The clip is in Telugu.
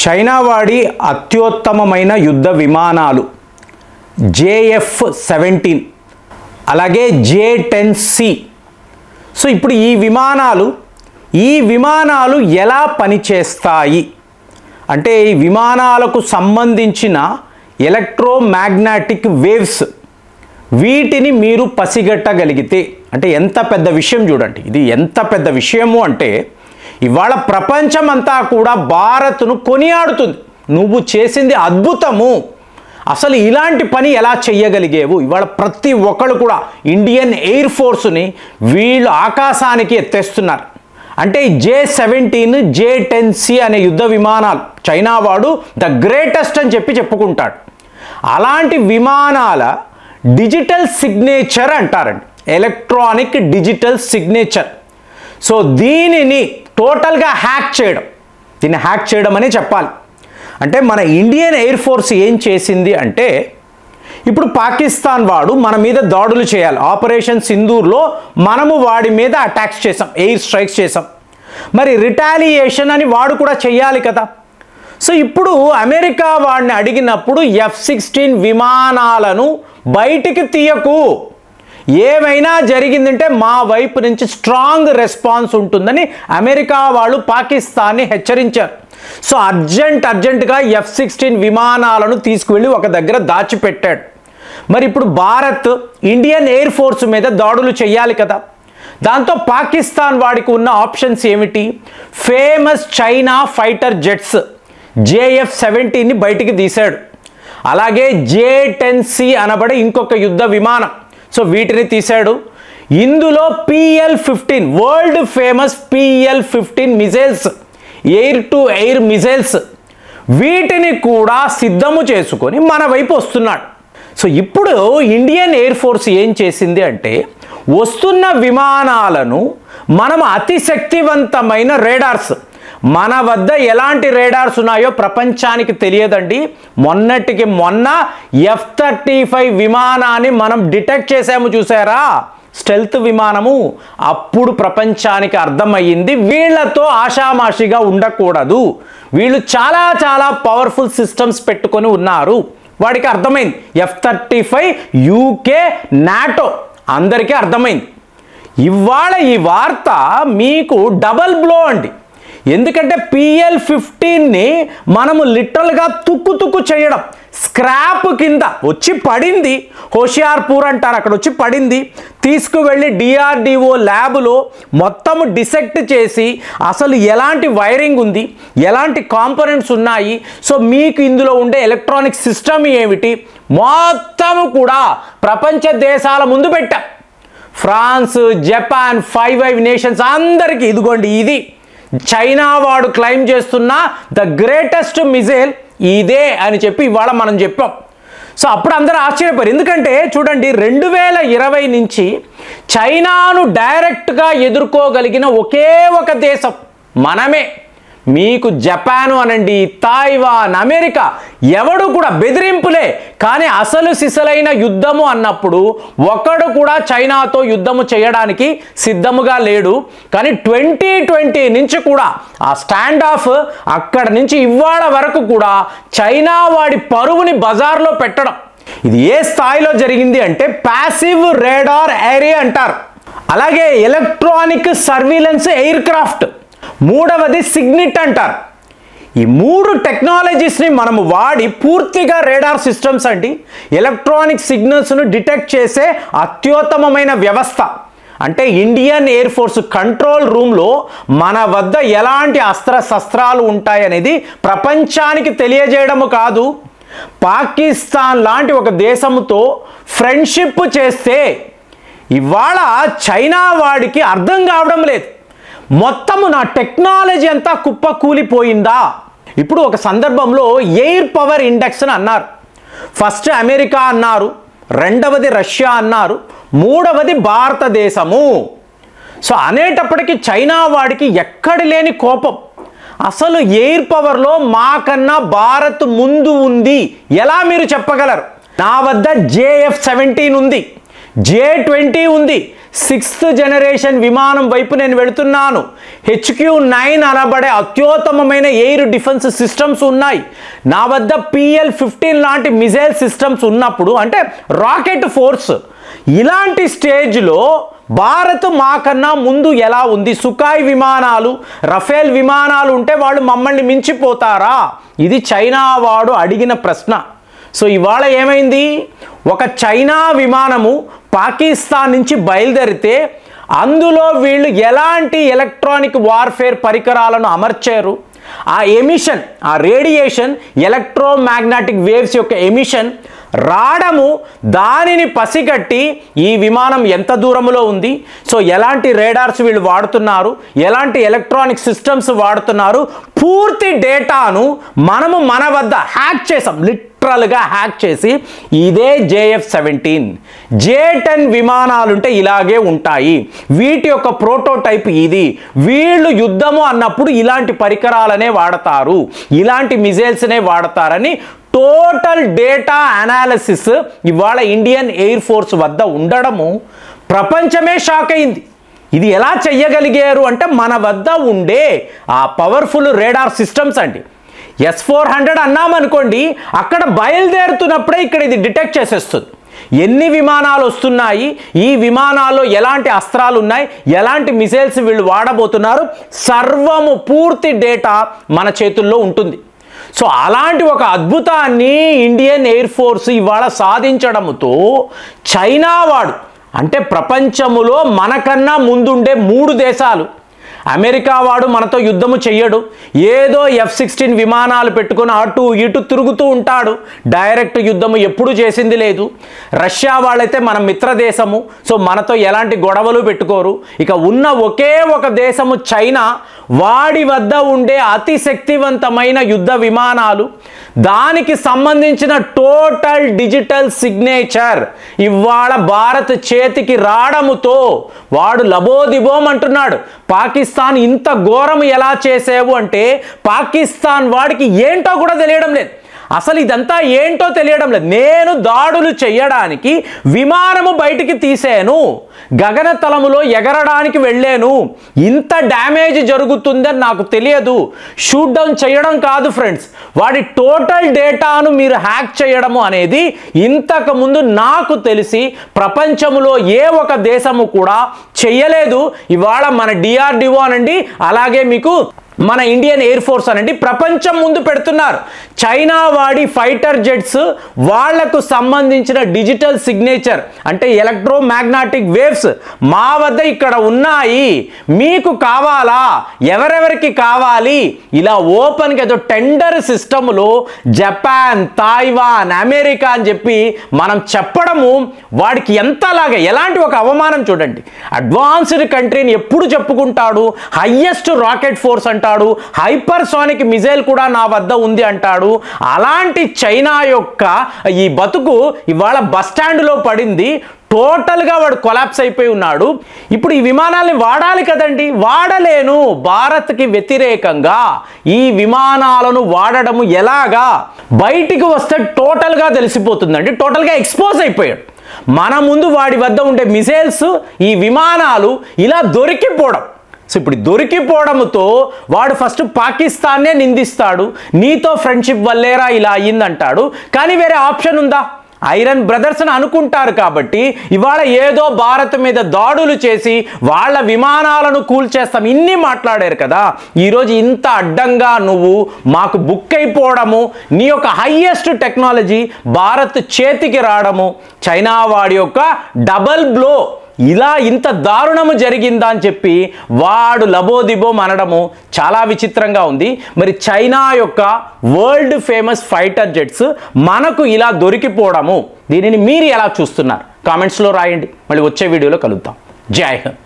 చైనా వాడి అత్యుత్తమమైన యుద్ధ విమానాలు JF-17 అలాగే J-10C. సో ఇప్పుడు ఈ విమానాలు ఎలా పనిచేస్తాయి అంటే ఈ విమానాలకు సంబంధించిన ఎలక్ట్రోమాగ్నెటిక్ వేవ్స్ వీటిని మీరు పసిగట్టగలిగితే అంటే ఎంత పెద్ద విషయం చూడండి. ఇది ఎంత పెద్ద విషయము అంటే ఇవాళ ప్రపంచమంతా కూడా భారత్ను కొనియాడుతుంది. నువ్వు చేసింది అద్భుతము, అసలు ఇలాంటి పని ఎలా చెయ్యగలిగేవు. ఇవాళ ప్రతి ఒక్కళ్ళు కూడా ఇండియన్ ఎయిర్ ఫోర్స్ని వీళ్ళు ఆకాశానికి ఎత్తేస్తున్నారు. అంటే J-17 J-10C అనే యుద్ధ విమానాలు చైనా వాడు ద గ్రేటెస్ట్ అని చెప్పుకుంటాడు. అలాంటి విమానాల డిజిటల్ సిగ్నేచర్ అంటారండి, ఎలక్ట్రానిక్ డిజిటల్ సిగ్నేచర్. సో దీనిని టోటల్గా దీన్ని హ్యాక్ చేయడం అనే చెప్పాలి. అంటే మన ఇండియన్ ఎయిర్ ఫోర్స్ ఏం చేసింది అంటే ఇప్పుడు పాకిస్తాన్ వాడు మన మీద దాడులు చేయాలి. ఆపరేషన్ సింధూర్లో మనము వాడి మీద అటాక్స్ చేసాం, ఎయిర్ స్ట్రైక్స్ చేసాం. మరి రిటాలియేషన్ అని వాడు కూడా చెయ్యాలి కదా. సో ఇప్పుడు అమెరికా వాడిని అడిగినప్పుడు F-16 విమానాలను బయటికి తీయకు, ఏమైనా జరిగిందంటే మా వైపు నుంచి స్ట్రాంగ్ రెస్పాన్స్ ఉంటుందని అమెరికా వాళ్ళు పాకిస్తాన్ని హెచ్చరించారు. సో అర్జెంటుగా F-16 విమానాలను తీసుకువెళ్ళి ఒక దగ్గర దాచిపెట్టాడు. మరి ఇప్పుడు భారత్ ఇండియన్ ఎయిర్ ఫోర్స్ మీద దాడులు చేయాలి కదా. దాంతో పాకిస్తాన్ వాడికి ఉన్న ఆప్షన్స్ ఏమిటి? ఫేమస్ చైనా ఫైటర్ జెట్స్ JF-17ని బయటికి తీశాడు. అలాగే J-10C అనబడే ఇంకొక యుద్ధ విమానం, సో వీటిని తీశాడు. ఇందులో PL-15 world famous PL-15 missiles, air to air missiles, వీటిని కూడా సిద్ధము చేసుకొని మన వైపు వస్తున్నాడు. సో ఇప్పుడు ఇండియన్ ఎయిర్ ఫోర్స్ ఏం చేసింది అంటే వస్తున్న విమానాలను మనం అతి శక్తివంతమైన రేడార్స్, మన వద్ద ఎలాంటి రేడార్స్ ఉన్నాయో ప్రపంచానికి తెలియదండి. మొన్నటికి మొన్న F-35 విమానాన్ని మనం డిటెక్ట్ చేసాము, చూసారా, స్టెల్త్ విమానము. అప్పుడు ప్రపంచానికి అర్థమయ్యింది వీళ్ళతో ఆషామాషిగా ఉండకూడదు, వీళ్ళు చాలా పవర్ఫుల్ సిస్టమ్స్ పెట్టుకొని ఉన్నారు. వాడికి అర్థమైంది F-35 UK నాటో అందరికీ అర్థమైంది. ఇవాళ ఈ వార్త మీకు డబల్ బ్లో అండి. ఎందుకంటే PL-15ని మనము లిటరల్గా తుక్కు చేయడం, స్క్రాప్ కింద వచ్చి పడింది. హోషియార్పూర్ అంటారు, అక్కడ వచ్చి పడింది. తీసుకువెళ్ళి DRDO ల్యాబ్లో మొత్తము డిసెక్ట్ చేసి అసలు ఎలాంటి వైరింగ్ ఉంది, ఎలాంటి కాంపోనెంట్స్ ఉన్నాయి, సో మీకు ఇందులో ఉండే ఎలక్ట్రానిక్ సిస్టమ్ ఏమిటి, మొత్తము కూడా ప్రపంచ దేశాల ముందు పెట్టా. ఫ్రాన్స్, జపాన్, 5 నేషన్స్ అందరికీ ఇదిగోండి, ఇది చైనా వాడు క్లెయిమ్ చేస్తున్న ద గ్రేటెస్ట్ మిజైల్ ఇదే అని చెప్పి ఇవాళ మనం చెప్పాం. సో అప్పుడు అందరూ ఆశ్చర్యపోయారు. ఎందుకంటే చూడండి 2020 నుంచి చైనాను డైరెక్ట్గా ఎదుర్కోగలిగిన ఒకే ఒక దేశం మనమే. మీకు జపాను అనండి, తైవాన్, అమెరికా ఎవడు కూడా బెదిరింపులే, కానీ అసలు సిసలైన యుద్ధము అన్నప్పుడు ఒకడు కూడా చైనాతో యుద్ధము చేయడానికి సిద్ధముగా లేడు. కానీ 2020 నుంచి కూడా ఆ స్టాండ్ ఆఫ్ అక్కడ నుంచి ఇవాళ వరకు కూడా చైనా వాడి పరువుని బజార్లో పెట్టడం, ఇది ఏ స్థాయిలో జరిగింది అంటే ప్యాసివ్ రేడార్ ఏరియా అంటారు. అలాగే ఎలక్ట్రానిక్ సర్వీలెన్స్ ఎయిర్ క్రాఫ్ట్, మూడవది సిగ్నిట్ అంటారు. ఈ 3 టెక్నాలజీస్ని మనము వాడి పూర్తిగా రేడార్ సిస్టమ్స్ అండి, ఎలక్ట్రానిక్ సిగ్నల్స్ను డిటెక్ట్ చేసే అత్యుత్తమమైన వ్యవస్థ. అంటే ఇండియన్ ఎయిర్ ఫోర్స్ కంట్రోల్ రూమ్లో మన వద్ద ఎలాంటి శస్త్రాలు ఉంటాయనేది ప్రపంచానికి తెలియజేయడము కాదు, పాకిస్తాన్ లాంటి ఒక దేశంతో ఫ్రెండ్షిప్ చేస్తే ఇవాళ చైనా వాడికి అర్థం కావడం లేదు, మొత్తము నా టెక్నాలజీ అంతా కుప్ప కూలిపోయిందా. ఇప్పుడు ఒక సందర్భంలో ఎయిర్ పవర్ ఇండెక్స్ అని అన్నారు. ఫస్ట్ అమెరికా అన్నారు, రెండవది రష్యా అన్నారు, మూడవది భారతదేశము. సో అనేటప్పటికీ చైనా వాడికి ఎక్కడి లేని కోపం. అసలు ఎయిర్ పవర్లో మాకన్నా భారత్ ముందు ఉంది ఎలా మీరు చెప్పగలరు? నా వద్ద JF-17 ఉంది, J-20 ఉంది, 6th జనరేషన్ విమానం వైపు నేను వెళుతున్నాను. HQ-9 అనబడే అత్యుత్తమమైన ఎయిర్ డిఫెన్స్ సిస్టమ్స్ ఉన్నాయి. నా వద్ద PL-15 లాంటి మిజైల్ సిస్టమ్స్ ఉన్నప్పుడు, అంటే రాకెట్ ఫోర్స్, ఇలాంటి స్టేజ్లో భారత్ మాకన్నా ముందు ఎలా ఉంది? సుఖాయ్ విమానాలు, రఫేల్ విమానాలు ఉంటే వాళ్ళు మమ్మల్ని మించిపోతారా? ఇది చైనా వాడు అడిగిన ప్రశ్న. సో ఇవాళ ఏమైంది? ఒక చైనా విమానము పాకిస్తాన్ నుంచి బయలుదేరితే అందులో వీళ్ళు ఎలాంటి ఎలక్ట్రానిక్ వార్ఫేర్ పరికరాలను అమర్చారు? ఆ ఎమిషన్, ఆ రేడియేషన్, ఎలక్ట్రోమాగ్నెటిక్ వేవ్స్ యొక్క ఎమిషన్ రావడము, దానిని పసిగట్టి ఈ విమానం ఎంత దూరంలో ఉంది, సో ఎలాంటి రేడార్స్ వీళ్ళు వాడుతున్నారు, ఎలాంటి ఎలక్ట్రానిక్ సిస్టమ్స్ వాడుతున్నారు, పూర్తి డేటాను మనము మన వద్ద హ్యాక్ చేసాం. లిటరల్గా హ్యాక్ చేసి ఇదే JF-17, J-10 విమానాలుంటే ఇలాగే ఉంటాయి, వీటి యొక్క ప్రోటోటైప్ ఇది, వీళ్ళు యుద్ధము అన్నప్పుడు ఇలాంటి పరికరాలనే వాడతారు, ఇలాంటి మిజైల్స్నే వాడతారని టోటల్ డేటా అనాలిసిస్ ఇవాళ ఇండియన్ ఎయిర్ ఫోర్స్ వద్ద ఉండడము ప్రపంచమే షాక్ అయింది. ఇది ఎలా చెయ్యగలిగారు అంటే మన వద్ద ఉండే ఆ పవర్ఫుల్ రేడార్ సిస్టమ్స్ అండి. S-400 అన్నామనుకోండి, అక్కడ బయలుదేరుతున్నప్పుడే ఇక్కడ ఇది డిటెక్ట్ చేసేస్తుంది. ఎన్ని విమానాలు వస్తున్నాయి, ఈ విమానాల్లో ఎలాంటి అస్త్రాలు ఉన్నాయి, ఎలాంటి మిసైల్స్ వీళ్ళు వాడబోతున్నారు, సర్వము పూర్తి డేటా మన చేతుల్లో ఉంటుంది. సో అలాంటి ఒక అద్భుతాన్ని ఇండియన్ ఎయిర్ ఫోర్స్ ఇవాళ సాధించడంతో చైనా వాడు, అంటే ప్రపంచములో మనకన్నా ముందుండే 3 దేశాలు, అమెరికా వాడు మనతో యుద్ధము చెయ్యడు, ఏదో F-16 విమానాలు పెట్టుకుని అటు ఇటు తిరుగుతూ ఉంటాడు, డైరెక్ట్ యుద్ధము ఎప్పుడు చేసింది లేదు. రష్యా వాళ్ళైతే మన మిత్రదేశము, సో మనతో ఎలాంటి గొడవలు పెట్టుకోరు. ఇక ఉన్న ఒకే ఒక దేశము చైనా, వాడి వద్ద ఉండే అతి శక్తివంతమైన యుద్ధ విమానాలు, దానికి సంబంధించిన టోటల్ డిజిటల్ సిగ్నేచర్ ఇవాళ భారత్ చేతికి రావడముతో వాడు లబోదిబోం అంటున్నాడు. పాకిస్తాన్ ఇంత ఘోరం ఎలా చేసావు అంటే పాకిస్తాన్ వాడికి ఏంటో కూడా తెలియడం లేదు, అసలు ఇదంతా ఏంటో తెలియడం లేదు. నేను దాడులు చేయడానికి విమానము బయటికి తీసాను, గగనతలములో ఎగరడానికి వెళ్ళాను, ఇంత డ్యామేజ్ జరుగుతుందని నాకు తెలియదు. షూట్ డౌన్ చేయడం కాదు ఫ్రెండ్స్, వాడి టోటల్ డేటాను మీరు హ్యాక్ చేయడము అనేది ఇంతకుముందు నాకు తెలిసి ప్రపంచంలో ఏ ఒక దేశము కూడా చేయలేదు. ఇవాళ మన DRDO అనండి, అలాగే మీకు మన ఇండియన్ ఎయిర్ ఫోర్స్ అనండి, ప్రపంచం ముందు పెడుతున్నారు. చైనా వాడి ఫైటర్ జెట్స్ వాళ్లకు సంబంధించిన డిజిటల్ సిగ్నేచర్ అంటే ఎలక్ట్రోమాగ్నెటిక్ వేవ్స్ మా వద్ద ఇక్కడ ఉన్నాయి, మీకు కావాలా, ఎవరెవరికి కావాలి, ఇలా ఓపెన్గా ఏదో టెండర్ సిస్టంలో జపాన్, తైవాన్, అమెరికా అని చెప్పి మనం చెప్పడము వాడికి ఎంతలాగా, ఎలాంటి ఒక అవమానం చూడండి. అడ్వాన్స్డ్ కంట్రీని ఎప్పుడు చెప్పుకుంటాడు, హైయెస్ట్ రాకెట్ ఫోర్స్ అంటాడు, హైపర్సోనిక్ మిజైల్ కూడా నా వద్ద ఉంది అంటాడు. అలాంటి చైనా యొక్క ఈ బతుకు ఇవాళ బస్ స్టాండ్లో పడింది. టోటల్గా వాడు కొలాప్స్ అయిపోయి ఉన్నాడు. ఇప్పుడు ఈ విమానాల్ని వాడాలి కదండి, వాడలేను. భారత్కి వ్యతిరేకంగా ఈ విమానాలను వాడడము ఎలాగా, బయటికి వస్తే టోటల్గా తెలిసిపోతుందండి. టోటల్గా ఎక్స్పోజ్ అయిపోయాడు. మన ముందు వాడి వద్ద ఉండే మిసైల్స్, ఈ విమానాలు ఇలా దొరికిపోవడం. సో ఇప్పుడు దొరికిపోవడంతో వాడు ఫస్ట్ పాకిస్తాన్నే నిందిస్తాడు, నీతో ఫ్రెండ్షిప్ వల్లేరా ఇలా అయ్యిందంటాడు. కానీ వేరే ఆప్షన్ ఉందా? ఐరన్ బ్రదర్స్ అని అనుకుంటారు కాబట్టి ఇవాళ ఏదో భారత్ మీద దాడులు చేసి వాళ్ళ విమానాలను కూల్చేస్తాం ఇన్ని మాట్లాడారు కదా. ఈరోజు ఇంత అడ్డంగా నువ్వు మాకు బుక్ అయిపోవడము, నీ యొక్క హైయెస్ట్ టెక్నాలజీ భారత్ చేతికి రావడము, చైనా వాడి యొక్క డబల్ బ్లో, ఇలా ఇంత దారుణము జరిగిందా అని చెప్పి వాడు లబోదిబోం అనడము చాలా విచిత్రంగా ఉంది. మరి చైనా యొక్క వరల్డ్ ఫేమస్ ఫైటర్ జెట్స్ మనకు ఇలా దొరికిపోవడము, దీనిని మీరు ఎలా చూస్తున్నారు? కామెంట్స్లో రాయండి. మళ్ళీ వచ్చే వీడియోలో కలుద్దాం. జై హింద్.